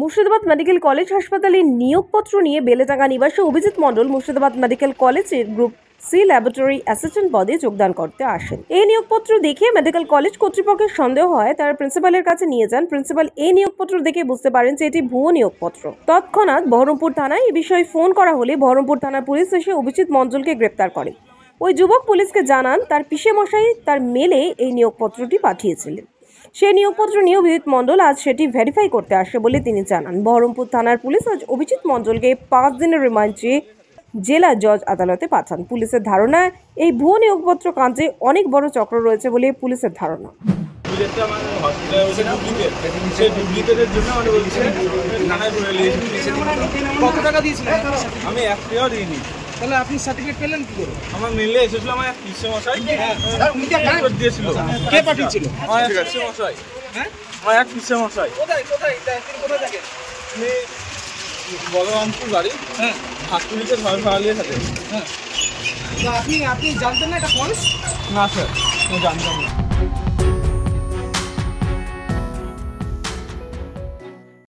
Murshidabad medical college হাসপাতালে নিয়োগপত্র নিয়ে বেলেডাঙ্গা নিবাসী অভিজিৎ মণ্ডল মুর্শিদাবাদ মেডিকেল কলেজের গ্রুপ সি ল্যাবরেটরি অ্যাসিস্ট্যান্ট পদে যোগদান করতে আসেন। এই নিয়োগপত্র দেখে মেডিকেল কলেজ কর্তৃপক্ষের সন্দেহ হয়, তারা প্রিন্সিপালের কাছে নিয়ে যান। প্রিন্সিপাল এই নিয়োগপত্র দেখে বুঝতে পারেন যে এটি ভুয়ো নিয়োগপত্র। তৎক্ষণাৎ বহরমপুর থানায় এই বিষয়ে ফোন করা হলে বহরমপুর থানার পুলিশ এসে অভিজিৎ মণ্ডলকে গ্রেপ্তার করে। ওই যুবক পুলিশকে জানান তার পিসেমশাই তার মেলে এই নিয়োগপত্রটি পাঠিয়েছিলেন। সেই নিয়োগপত্র নিয়ে অভিজিৎ মণ্ডল আজ সেটি ভেরিফাই করতে আসে বলে তিনি জানান। বহরমপুর থানার পুলিশ আজ অভিজিৎ মণ্ডলকে 5 দিনের রিমান্ড চেয়ে জেলা জজ আদালতে পাঠান। পুলিশের ধারণা, এই ভুয়ো নিয়োগপত্র কাণ্ডে অনেক বড় চক্র রয়েছে বলে পুলিশের ধারণা। কত টাকা দিয়েছিলেন? আমি 1 টাকাও দিইনি। তাহলে আপনি সার্টিফিকেট পেলেন কি করে? আমার মেলে এসেছিল, আমার এক পিসেমশাই দিয়েছিল। কে পাঠিয়েছিল? আমার এক পিসেমশাই। হ্যাঁ, আমার এক পিসেমশাই। কোথায় কোথায় কোথায় থাকেন? আমি বলরামপুর বাড়ি। হ্যাঁ, হাসপুরিতে ফালিয়ে থাকে। হ্যাঁ, আপনি জানতেন না এটা ফলস? না স্যার, আমি জানতাম না।